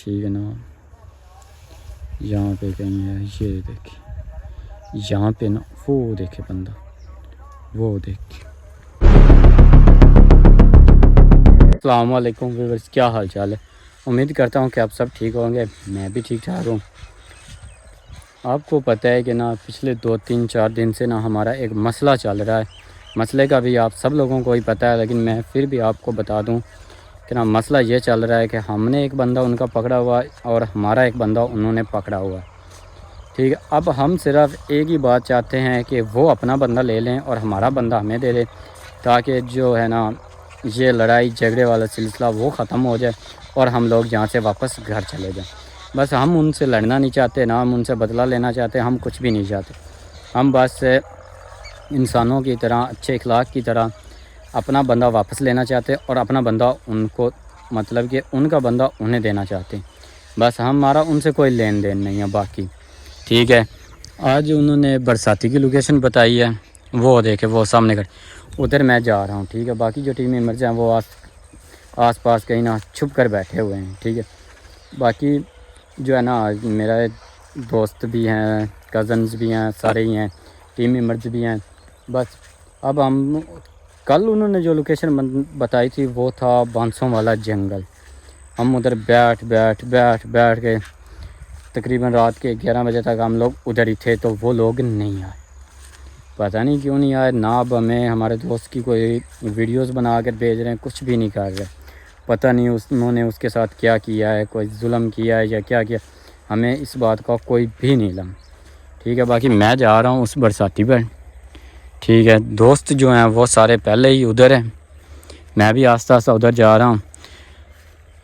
ٹھیک ہے نا. یہاں پہ کہیں ہے, یہ دیکھیں یہاں پہ نا, وہ دیکھے بندہ, وہ دیکھ. السلام علیکم ویورز, کیا حال چال ہے؟ امید کرتا ہوں کہ آپ سب ٹھیک ہوں گے. میں بھی ٹھیک ٹھاک ہوں. آپ کو پتہ ہے کہ نا پچھلے 2-3-4 دن سے نا ہمارا ایک مسئلہ چل رہا ہے. مسئلے کا بھی آپ سب لوگوں کو ہی پتہ ہے, لیکن میں پھر بھی آپ کو بتا دوں کہ نا مسئلہ یہ چل رہا ہے کہ ہم نے ایک بندہ ان کا پکڑا ہوا ہے اور ہمارا ایک بندہ انہوں نے پکڑا ہوا ہے. ٹھیک ہے, اب ہم صرف ایک ہی بات چاہتے ہیں کہ وہ اپنا بندہ لے لیں اور ہمارا بندہ ہمیں دے دیں, تاکہ جو ہے نا یہ لڑائی جھگڑے والا سلسلہ وہ ختم ہو جائے اور ہم لوگ یہاں سے واپس گھر چلے جائیں. بس ہم ان سے لڑنا نہیں چاہتے, نہ ہم ان سے بدلہ لینا چاہتے, ہم کچھ بھی نہیں چاہتے. ہم بس انسانوں کی طرح, اچھے اخلاق کی طرح اپنا بندہ واپس لینا چاہتے اور اپنا بندہ ان کو, مطلب کہ ان کا بندہ انہیں دینا چاہتے. بس ہمارا ان سے کوئی لین دین نہیں ہے باقی. ٹھیک ہے, آج انہوں نے برساتی کی لوکیشن بتائی ہے, وہ دیکھے وہ سامنے ادھر میں جا رہا ہوں. ٹھیک ہے, باقی جو ٹیم ممبرز ہیں وہ آس پاس کہیں نہ چھپ کر بیٹھے ہوئے ہیں. ٹھیک ہے, باقی جو ہے نا میرا دوست بھی ہیں, کزنز بھی ہیں, سارے ہی ہیں, ٹیم ممبرز بھی ہیں. بس اب ہم کل انہوں نے جو لوکیشن بتائی تھی وہ تھا بانسوں والا جنگل. ہم ادھر بیٹھ کے تقریباً رات کے 11 بجے تک ہم لوگ ادھر ہی تھے, تو وہ لوگ نہیں آئے. پتہ نہیں کیوں نہیں آئے. نہ اب ہمیں ہمارے دوست کی کوئی ویڈیوز بنا کر بھیج رہے ہیں, کچھ بھی نہیں کر رہے. پتہ نہیں انہوں نے اس کے ساتھ کیا کیا ہے, کوئی ظلم کیا ہے یا کیا کیا, ہمیں اس بات کا کوئی بھی نہیں علم. ٹھیک ہے, باقی میں جا رہا ہوں اس برساتی پر. ٹھیک ہے, دوست جو ہیں وہ سارے پہلے ہی ادھر ہیں, میں بھی آہستہ ادھر جا رہا ہوں.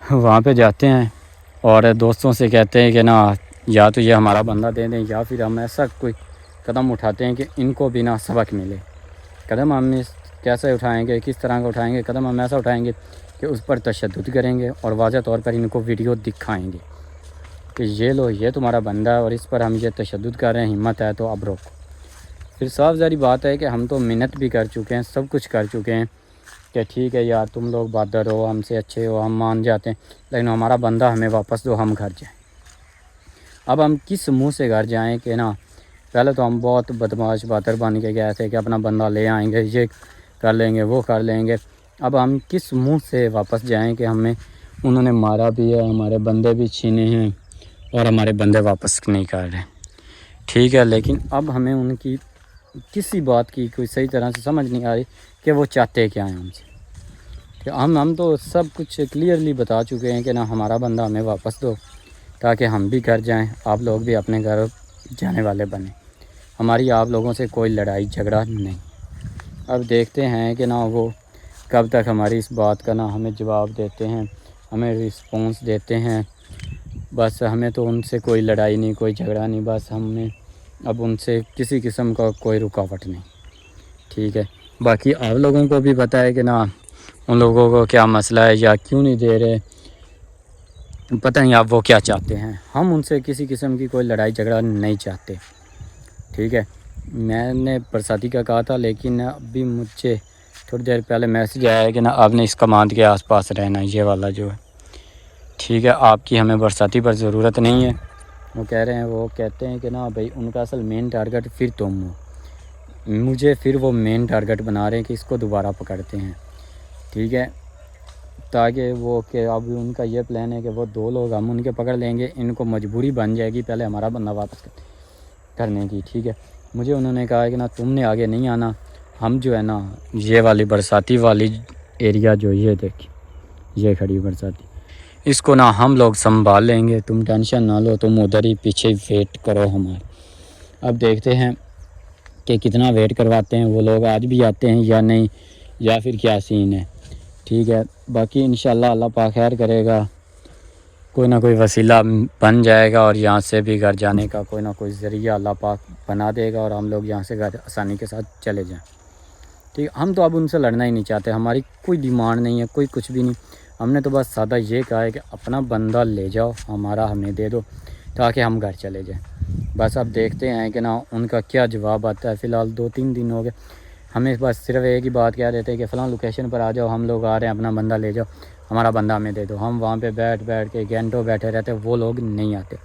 وہاں پہ جاتے ہیں اور دوستوں سے کہتے ہیں کہ نا یا تو یہ ہمارا بندہ دے دیں, یا پھر ہم ایسا کوئی قدم اٹھاتے ہیں کہ ان کو بھی نا سبق ملے. قدم ہم کیسے اٹھائیں گے, کس طرح کا اٹھائیں گے؟ قدم ہم ایسا اٹھائیں گے کہ اس پر تشدد کریں گے اور واضح طور پر ان کو ویڈیو دکھائیں گے کہ یہ لو, یہ تمہارا بندہ ہے اور اس پر ہم یہ تشدد کر رہے ہیں, ہمت ہے تو اب روکو. پھر صاف ظاہری بات ہے کہ ہم تو منت بھی کر چکے ہیں, سب کچھ کر چکے ہیں کہ ٹھیک ہے یار تم لوگ بہادر ہو, ہم سے اچھے ہو, ہم مان جاتے ہیں, لیکن ہمارا بندہ ہمیں واپس دو, ہم گھر جائیں. اب ہم کس منہ سے گھر جائیں کہ نا پہلے تو ہم بہت بدماش باتر بن کے گئے تھے کہ اپنا بندہ لے آئیں گے, یہ کر لیں گے, وہ کر لیں گے. اب ہم کس منہ سے واپس جائیں کہ ہمیں انہوں نے مارا بھی ہے, ہمارے بندے بھی چھینے ہیں اور ہمارے بندے واپس نہیں کر رہے. ٹھیک ہے, لیکن اب ہمیں ان کی کسی بات کی کوئی صحیح طرح سے سمجھ نہیں آ رہی کہ وہ چاہتے کیا ہیں ہم سے. کہ ہم تو سب کچھ کلیئرلی بتا چکے ہیں کہ نا ہمارا بندہ ہمیں واپس دو تاکہ ہم بھی گھر جائیں, آپ لوگ بھی اپنے گھر جانے والے بنیں. ہماری آپ لوگوں سے کوئی لڑائی جھگڑا نہیں. اب دیکھتے ہیں کہ نا وہ کب تک ہماری اس بات کا نا ہمیں جواب دیتے ہیں, ہمیں رسپانس دیتے ہیں. بس ہمیں تو ان سے کوئی لڑائی نہیں, کوئی جھگڑا نہیں, بس ہمیں اب ان سے کسی قسم کا کوئی رکاوٹ نہیں. ٹھیک ہے, باقی آپ لوگوں کو بھی پتہ ہے کہ نا ان لوگوں کو کیا مسئلہ ہے یا کیوں نہیں دے رہے, پتہ نہیں آپ وہ کیا چاہتے ہیں. ہم ان سے کسی قسم کی کوئی لڑائی جھگڑا نہیں چاہتے. ٹھیک ہے, میں نے برساتی کا کہا تھا, لیکن ابھی مجھے تھوڑی دیر پہلے میسیج آیا ہے کہ نا آپ نے اس کمانڈ کے آس پاس رہنا ہے, یہ والا جو ہے. ٹھیک ہے, آپ کی ہمیں برساتی پر ضرورت نہیں ہے. وہ کہہ رہے ہیں, وہ کہتے ہیں کہ نا بھائی ان کا اصل مین ٹارگٹ پھر تم ہو, مجھے پھر وہ مین ٹارگٹ بنا رہے ہیں کہ اس کو دوبارہ پکڑتے ہیں. ٹھیک ہے, تاکہ وہ کہ اب ان کا یہ پلان ہے کہ وہ 2 لوگ ہم ان کے پکڑ لیں گے, ان کو مجبوری بن جائے گی پہلے ہمارا بندہ واپس کرنے کی. ٹھیک ہے, مجھے انہوں نے کہا ہے کہ نا تم نے آگے نہیں آنا, ہم جو ہے نا یہ والی برساتی والی ایریا جو یہ دیکھ, یہ کھڑی برساتی, اس کو نا ہم لوگ سنبھال لیں گے, تم ٹینشن نہ لو, تم ادھر ہی پیچھے ویٹ کرو ہمارے. اب دیکھتے ہیں کہ کتنا ویٹ کرواتے ہیں وہ لوگ, آج بھی آتے ہیں یا نہیں, یا پھر کیا سین ہے. ٹھیک ہے, باقی انشاءاللہ اللہ پاک خیر کرے گا, کوئی نہ کوئی وسیلہ بن جائے گا اور یہاں سے بھی گھر جانے کا کوئی نہ کوئی ذریعہ اللہ پاک بنا دے گا اور ہم لوگ یہاں سے گھر آسانی کے ساتھ چلے جائیں. ٹھیک ہے, ہم تو اب ان سے لڑنا ہی نہیں چاہتے, ہماری کوئی ڈیمانڈ نہیں ہے, کوئی کچھ بھی نہیں. ہم نے تو بس سادہ یہ کہا ہے کہ اپنا بندہ لے جاؤ, ہمارا ہمیں دے دو تاکہ ہم گھر چلے جائیں. بس اب دیکھتے ہیں کہ نا ان کا کیا جواب آتا ہے. فی الحال 2-3 دن ہو گئے, ہمیں بس صرف ایک ہی بات کہہ دیتے ہیں کہ فلاں لوکیشن پر آ جاؤ, ہم لوگ آ رہے ہیں, اپنا بندہ لے جاؤ. ہمارا بندہ ہمیں دے دو. ہم وہاں پہ بیٹھ کے گھنٹوں بیٹھے رہتے, وہ لوگ نہیں آتے.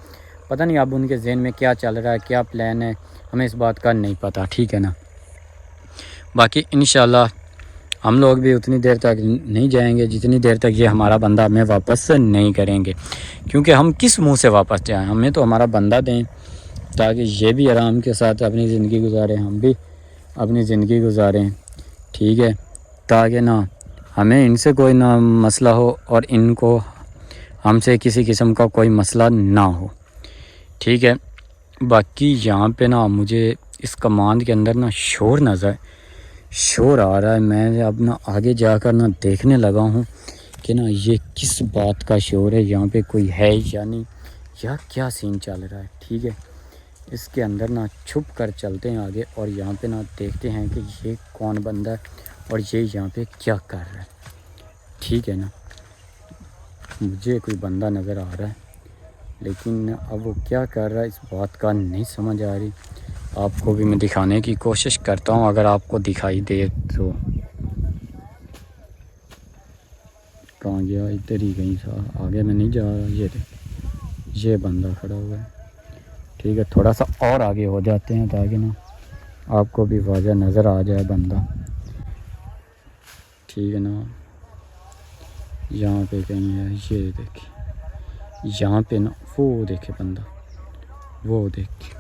پتہ نہیں اب ان کے ذہن میں کیا چل رہا ہے, کیا پلان ہے, ہمیں اس بات کا نہیں پتہ, ٹھیک ہے نا. باقی انشاءاللہ ہم لوگ بھی اتنی دیر تک نہیں جائیں گے جتنی دیر تک یہ ہمارا بندہ ہمیں واپس نہیں کریں گے, کیونکہ ہم کس منہ سے واپس جائیں. ہمیں تو ہمارا بندہ دیں تاکہ یہ بھی آرام کے ساتھ اپنی زندگی گزاریں, ہم بھی اپنی زندگی گزاریں, ٹھیک ہے, تاکہ نا ہمیں ان سے کوئی نہ مسئلہ ہو اور ان کو ہم سے کسی قسم کا کوئی مسئلہ نہ ہو, ٹھیک ہے. باقی یہاں پہ نا مجھے اس کماند کے اندر نا شور آ رہا ہے. میں اب نا آگے جا کر نا دیکھنے لگا ہوں کہ نا یہ کس بات کا شور ہے, یہاں پہ کوئی ہے یا نہیں, یا کیا سین چل رہا ہے, ٹھیک ہے. اس کے اندر نا چھپ کر چلتے ہیں آگے, اور یہاں پہ نا دیکھتے ہیں کہ یہ کون بندہ ہے اور یہ یہاں پہ کیا کر رہا ہے, ٹھیک ہے نا. مجھے کوئی بندہ نظر آ رہا ہے, لیکن اب وہ کیا کر رہا ہے اس بات کا نہیں سمجھ آ رہی. آپ کو بھی میں دکھانے کی کوشش کرتا ہوں اگر آپ کو دکھائی دے تو. کہاں گیا, ادھر ہی کہیں تھا, آگے میں نہیں جا رہا. یہ بندہ کھڑا ہوا ہے, ٹھیک ہے. تھوڑا سا اور آگے ہو جاتے ہیں تاکہ نا آپ کو بھی واضح نظر آ جائے بندہ, ٹھیک ہے نا. یہاں پہ کہیں ہے, یہ دیکھیں یہاں پہ نا, وہ دیکھے بندہ, وہ دیکھ,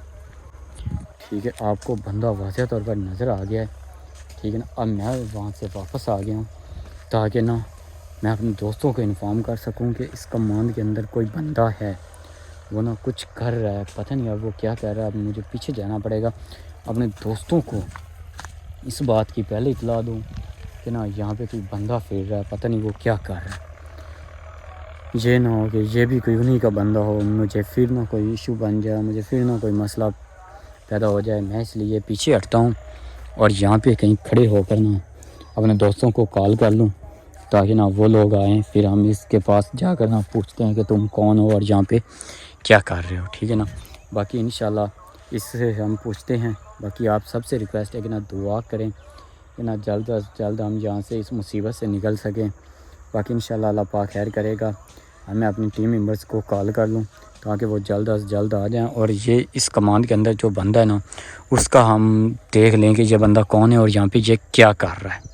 ٹھیک ہے. آپ کو بندہ واضح طور پر نظر آ گیا ہے, ٹھیک ہے نا. اب میں وہاں سے واپس آ گیا ہوں تاکہ نا میں اپنے دوستوں کو انفارم کر سکوں کہ اس کماند کے اندر کوئی بندہ ہے, وہ نا کچھ کر رہا ہے. پتہ نہیں اب وہ کیا کر رہا ہے. اب مجھے پیچھے جانا پڑے گا, اپنے دوستوں کو اس بات کی پہلے اطلاع دوں کہ نا یہاں پہ کوئی بندہ پھر رہا ہے, پتہ نہیں وہ کیا کر رہا ہے. یہ نہ ہو کہ یہ بھی کوئی انہی کا بندہ ہو, مجھے پھر نہ کوئی ایشو بن جائے, مجھے پھر نہ کوئی مسئلہ پیدا ہو جائے. میں اس لیے پیچھے ہٹتا ہوں اور یہاں پہ کہیں کھڑے ہو کر نا اپنے دوستوں کو کال کر لوں تاکہ نا وہ لوگ آئیں, پھر ہم اس کے پاس جا کر نا پوچھتے ہیں کہ تم کون ہو اور یہاں پہ کیا کر رہے ہو, ٹھیک ہے نا. باقی انشاءاللہ اس سے ہم پوچھتے ہیں. باقی آپ سب سے ریکویسٹ ہے کہ نا دعا کریں کہ نا جلد از جلد ہم یہاں سے اس مصیبت سے نکل سکیں. باقی انشاءاللہ اللہ پاک خیر کرے گا. میں اپنی ٹیم ممبرس کو کال کر لوں تاکہ وہ جلد از جلد آ جائیں, اور یہ اس کمانڈ کے اندر جو بندہ ہے نا اس کا ہم دیکھ لیں کہ یہ بندہ کون ہے اور یہاں پہ یہ کیا کر رہا ہے.